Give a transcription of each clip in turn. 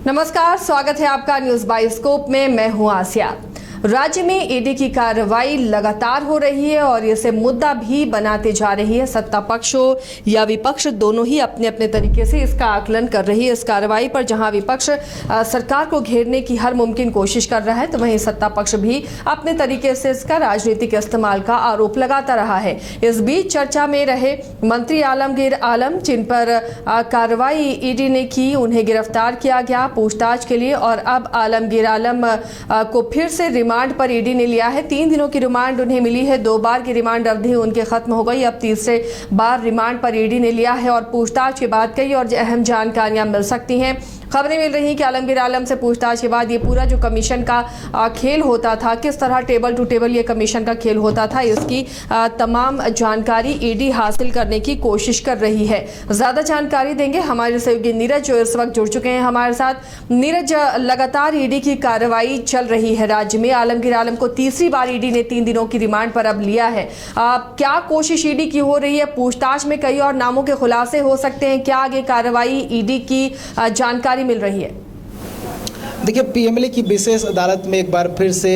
नमस्कार, स्वागत है आपका न्यूज बायोस्कोप में। मैं हूं आसिया। राज्य में ईडी की कार्रवाई लगातार हो रही है और इसे मुद्दा भी बनाते जा रही है। सत्ता पक्ष हो या विपक्ष, दोनों ही अपने अपने तरीके से इसका आकलन कर रही है इस कार्रवाई पर। जहां विपक्ष सरकार को घेरने की हर मुमकिन कोशिश कर रहा है, तो वहीं सत्ता पक्ष भी अपने तरीके से इसका राजनीतिक इस्तेमाल का आरोप लगाता रहा है। इस बीच चर्चा में रहे मंत्री आलमगीर आलम, जिन पर कार्रवाई ईडी ने की, उन्हें गिरफ्तार किया गया पूछताछ के लिए और अब आलमगीर आलम को फिर से रिमांड पर ईडी ने लिया है। 3 दिनों की रिमांड उन्हें मिली है। 2 बार की रिमांड अवधि उनके खत्म हो गई। अब तीसरे बार रिमांड पर ईडी ने लिया है और पूछताछ के बाद कई और अहम जानकारियां मिल सकती हैं। खबरें मिल रही हैं कि आलमगीर आलम से पूछताछ के बाद ये पूरा जो कमीशन का खेल होता था, किस तरह टेबल टू टेबल ये कमीशन का खेल होता था, इसकी तमाम जानकारी ईडी हासिल करने की कोशिश कर रही है। ज्यादा जानकारी देंगे हमारे सहयोगी नीरज, जो इस वक्त जुड़ चुके हैं हमारे साथ। नीरज, लगातार ईडी की कार्रवाई चल रही है राज्य में। आलमगीर आलम को तीसरी बार ईडी ने 3 दिनों की रिमांड पर अब लिया है। क्या कोशिश ईडी की हो रही है? पूछताछ में कई और नामों के खुलासे हो सकते हैं। क्या आगे कार्रवाई ईडी की जानकारी मिल रही है? देखिए, पीएमएलए की विशेष अदालत में एक बार फिर से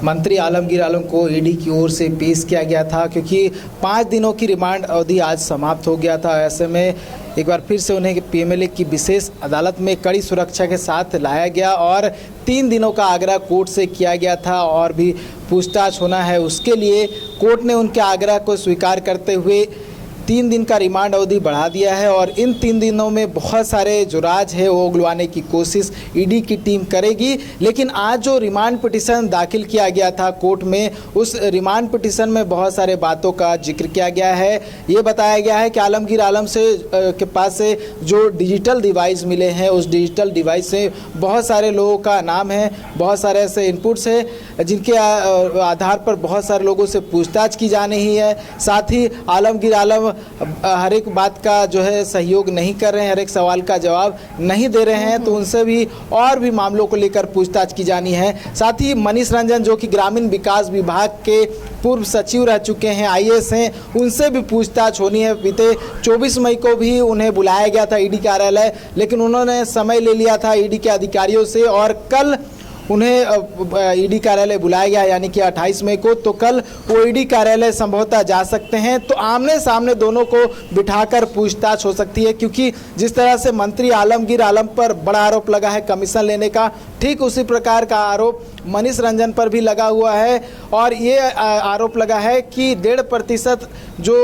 मंत्री आलमगीर आलम को ईडी की ओर से पेश किया गया था, क्योंकि 5 दिनों की रिमांड अवधि आज समाप्त हो गया था। ऐसे में एक बार फिर से उन्हें पीएमएलए की विशेष अदालत में कड़ी सुरक्षा के साथ लाया गया और 3 दिनों का आग्रह कोर्ट से किया गया था और भी पूछताछ होना है। उसके लिए कोर्ट ने उनके आग्रह को स्वीकार करते हुए 3 दिन का रिमांड अवधि बढ़ा दिया है और इन 3 दिनों में बहुत सारे जो राज है वो उगलवाने की कोशिश ईडी की टीम करेगी। लेकिन आज जो रिमांड पिटीशन दाखिल किया गया था कोर्ट में, उस रिमांड पिटीशन में बहुत सारे बातों का जिक्र किया गया है। ये बताया गया है कि आलमगीर आलम से के पास से जो डिजिटल डिवाइस मिले हैं, उस डिजिटल डिवाइस से बहुत सारे लोगों का नाम है, बहुत सारे ऐसे इनपुट्स हैं जिनके आधार पर बहुत सारे लोगों से पूछताछ की जा रही है। साथ ही आलमगीर आलम हर एक बात का जो है सहयोग नहीं कर रहे हैं, हर एक सवाल का जवाब नहीं दे रहे हैं, तो उनसे भी और भी मामलों को लेकर पूछताछ की जानी है। साथ ही मनीष रंजन, जो कि ग्रामीण विकास विभाग के पूर्व सचिव रह चुके हैं, आईएएस हैं, उनसे भी पूछताछ होनी है। बीते 24 मई को भी उन्हें बुलाया गया था ईडी कार्यालय, लेकिन उन्होंने समय ले लिया था ईडी के अधिकारियों से और कल उन्हें ईडी कार्यालय बुलाया गया, यानी कि 28 मई को। तो कल वो ईडी कार्यालय संभवतः जा सकते हैं, तो आमने सामने दोनों को बिठाकर पूछताछ हो सकती है, क्योंकि जिस तरह से मंत्री आलमगीर आलम पर बड़ा आरोप लगा है कमीशन लेने का, ठीक उसी प्रकार का आरोप मनीष रंजन पर भी लगा हुआ है। और ये आरोप लगा है कि 1.5% जो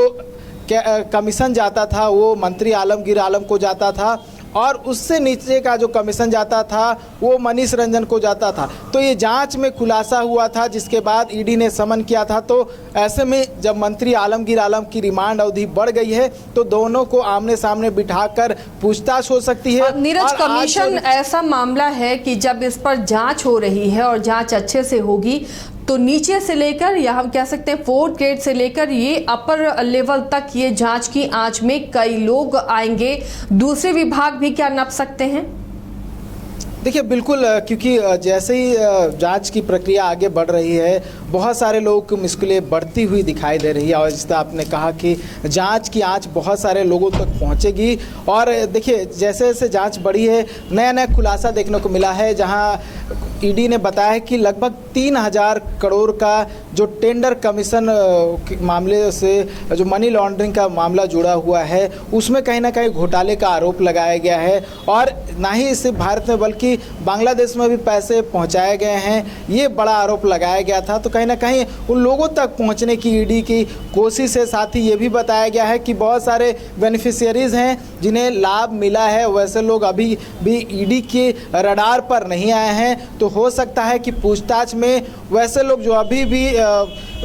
कमीशन जाता था वो मंत्री आलमगीर आलम को जाता था और उससे नीचे का जो कमीशन जाता था वो मनीष रंजन को जाता था। तो ये जांच में खुलासा हुआ था, जिसके बाद ईडी ने समन किया था। तो ऐसे में जब मंत्री आलमगीर आलम की रिमांड अवधि बढ़ गई है, तो दोनों को आमने सामने बिठाकर पूछताछ हो सकती है। नीरज, कमीशन ऐसा मामला है कि जब इस पर जांच हो रही है और जांच अच्छे से होगी, तो नीचे से लेकर, या हम कह सकते हैं 4th ग्रेड से लेकर ये अपर लेवल तक ये जांच की आंच में कई लोग आएंगे। दूसरे विभाग भी क्या नप सकते हैं? देखिए, बिल्कुल, क्योंकि जैसे ही जांच की प्रक्रिया आगे बढ़ रही है, बहुत सारे लोगों की मुश्किलें बढ़ती हुई दिखाई दे रही है। और जिस तरह आपने कहा कि जांच की आंच बहुत सारे लोगों तक पहुंचेगी। और देखिए, जैसे जैसे जांच बढ़ी है, नया नया खुलासा देखने को मिला है, जहां ईडी ने बताया कि लगभग 3000 करोड़ का जो टेंडर कमीशन मामले से जो मनी लॉन्ड्रिंग का मामला जुड़ा हुआ है, उसमें कहीं ना कहीं घोटाले का आरोप लगाया गया है। और ना ही सिर्फ भारत में बल्कि बांग्लादेश में भी पैसे पहुंचाए गए हैं, ये बड़ा आरोप लगाया गया था। तो कहीं ना कहीं उन लोगों तक पहुंचने की ईडी की कोशिश है। साथ ही ये भी बताया गया है कि बहुत सारे बेनिफिशियरीज हैं जिन्हें लाभ मिला है, वैसे लोग अभी भी ईडी के रडार पर नहीं आए हैं। तो हो सकता है कि पूछताछ में वैसे लोग जो अभी भी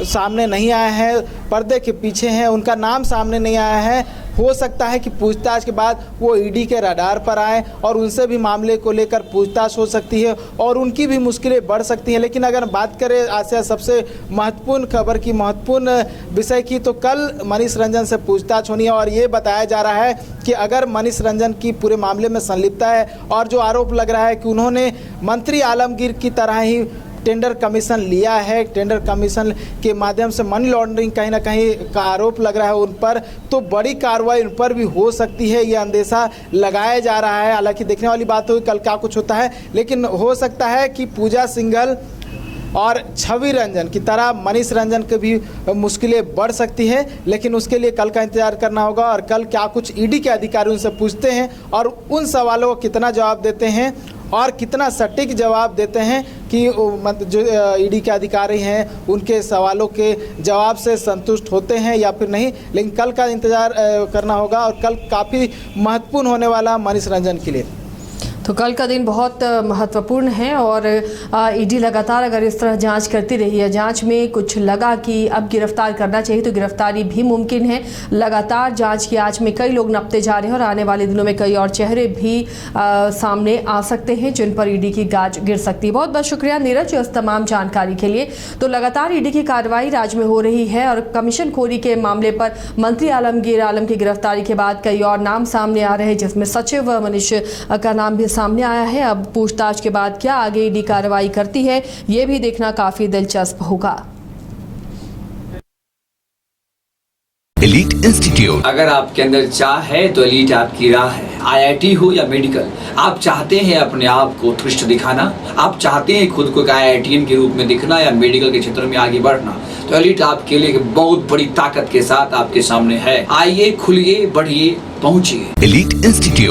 सामने नहीं आए हैं, पर्दे के पीछे हैं, उनका नाम सामने नहीं आया है, हो सकता है कि पूछताछ के बाद वो ईडी के रडार पर आए और उनसे भी मामले को लेकर पूछताछ हो सकती है और उनकी भी मुश्किलें बढ़ सकती हैं। लेकिन अगर बात करें आसिया सबसे महत्वपूर्ण खबर की, महत्वपूर्ण विषय की, तो कल मनीष रंजन से पूछताछ होनी है। और ये बताया जा रहा है कि अगर मनीष रंजन की पूरे मामले में संलिप्तता है और जो आरोप लग रहा है कि उन्होंने मंत्री आलमगीर की तरह ही टेंडर कमीशन लिया है, टेंडर कमीशन के माध्यम से मनी लॉन्ड्रिंग कहीं ना कहीं का आरोप लग रहा है उन पर, तो बड़ी कार्रवाई उन पर भी हो सकती है, ये अंदेशा लगाया जा रहा है। हालांकि देखने वाली बात होगी कल क्या कुछ होता है, लेकिन हो सकता है कि पूजा सिंघल और छवि रंजन की तरह मनीष रंजन की भी मुश्किलें बढ़ सकती है, लेकिन उसके लिए कल का इंतजार करना होगा। और कल क्या कुछ ईडी के अधिकारी उनसे पूछते हैं और उन सवालों को कितना जवाब देते हैं और कितना सटीक जवाब देते हैं कि जो ईडी के अधिकारी हैं उनके सवालों के जवाब से संतुष्ट होते हैं या फिर नहीं, लेकिन कल का इंतजार करना होगा। और कल काफ़ी महत्वपूर्ण होने वाला मनीष रंजन के लिए। तो कल का दिन बहुत महत्वपूर्ण है और ईडी लगातार अगर इस तरह जांच करती रही है, जांच में कुछ लगा कि अब गिरफ्तार करना चाहिए तो गिरफ्तारी भी मुमकिन है। लगातार जांच की आंच में कई लोग नपते जा रहे हैं और आने वाले दिनों में कई और चेहरे भी सामने आ सकते हैं जिन पर ईडी की गाज गिर सकती है। बहुत बहुत शुक्रिया नीरज इस तमाम जानकारी के लिए। तो लगातार ईडी की कार्रवाई राज्य में हो रही है और कमीशन खोरी के मामले पर मंत्री आलमगीर आलम की गिरफ्तारी के बाद कई और नाम सामने आ रहे हैं, जिसमें सचिव मनीष का नाम भी सामने आया है। अब पूछताछ के बाद क्या आगे ईडी कार्रवाई करती है, ये भी देखना काफी दिलचस्प होगा। एलीट इंस्टीट्यूट, अगर आपके अंदर चाह है तो एलीट आपकी राह है। IIT हो या मेडिकल, आप चाहते हैं अपने आप को उत्कृष्ट दिखाना, आप चाहते हैं खुद को एक IITian के रूप में दिखना या मेडिकल के क्षेत्र में आगे बढ़ना, तो एलीट आपके लिए एक बहुत बड़ी ताकत के साथ आपके सामने है। आइए, खुलिए, बढ़िए, पहुंचिए। Elite institute.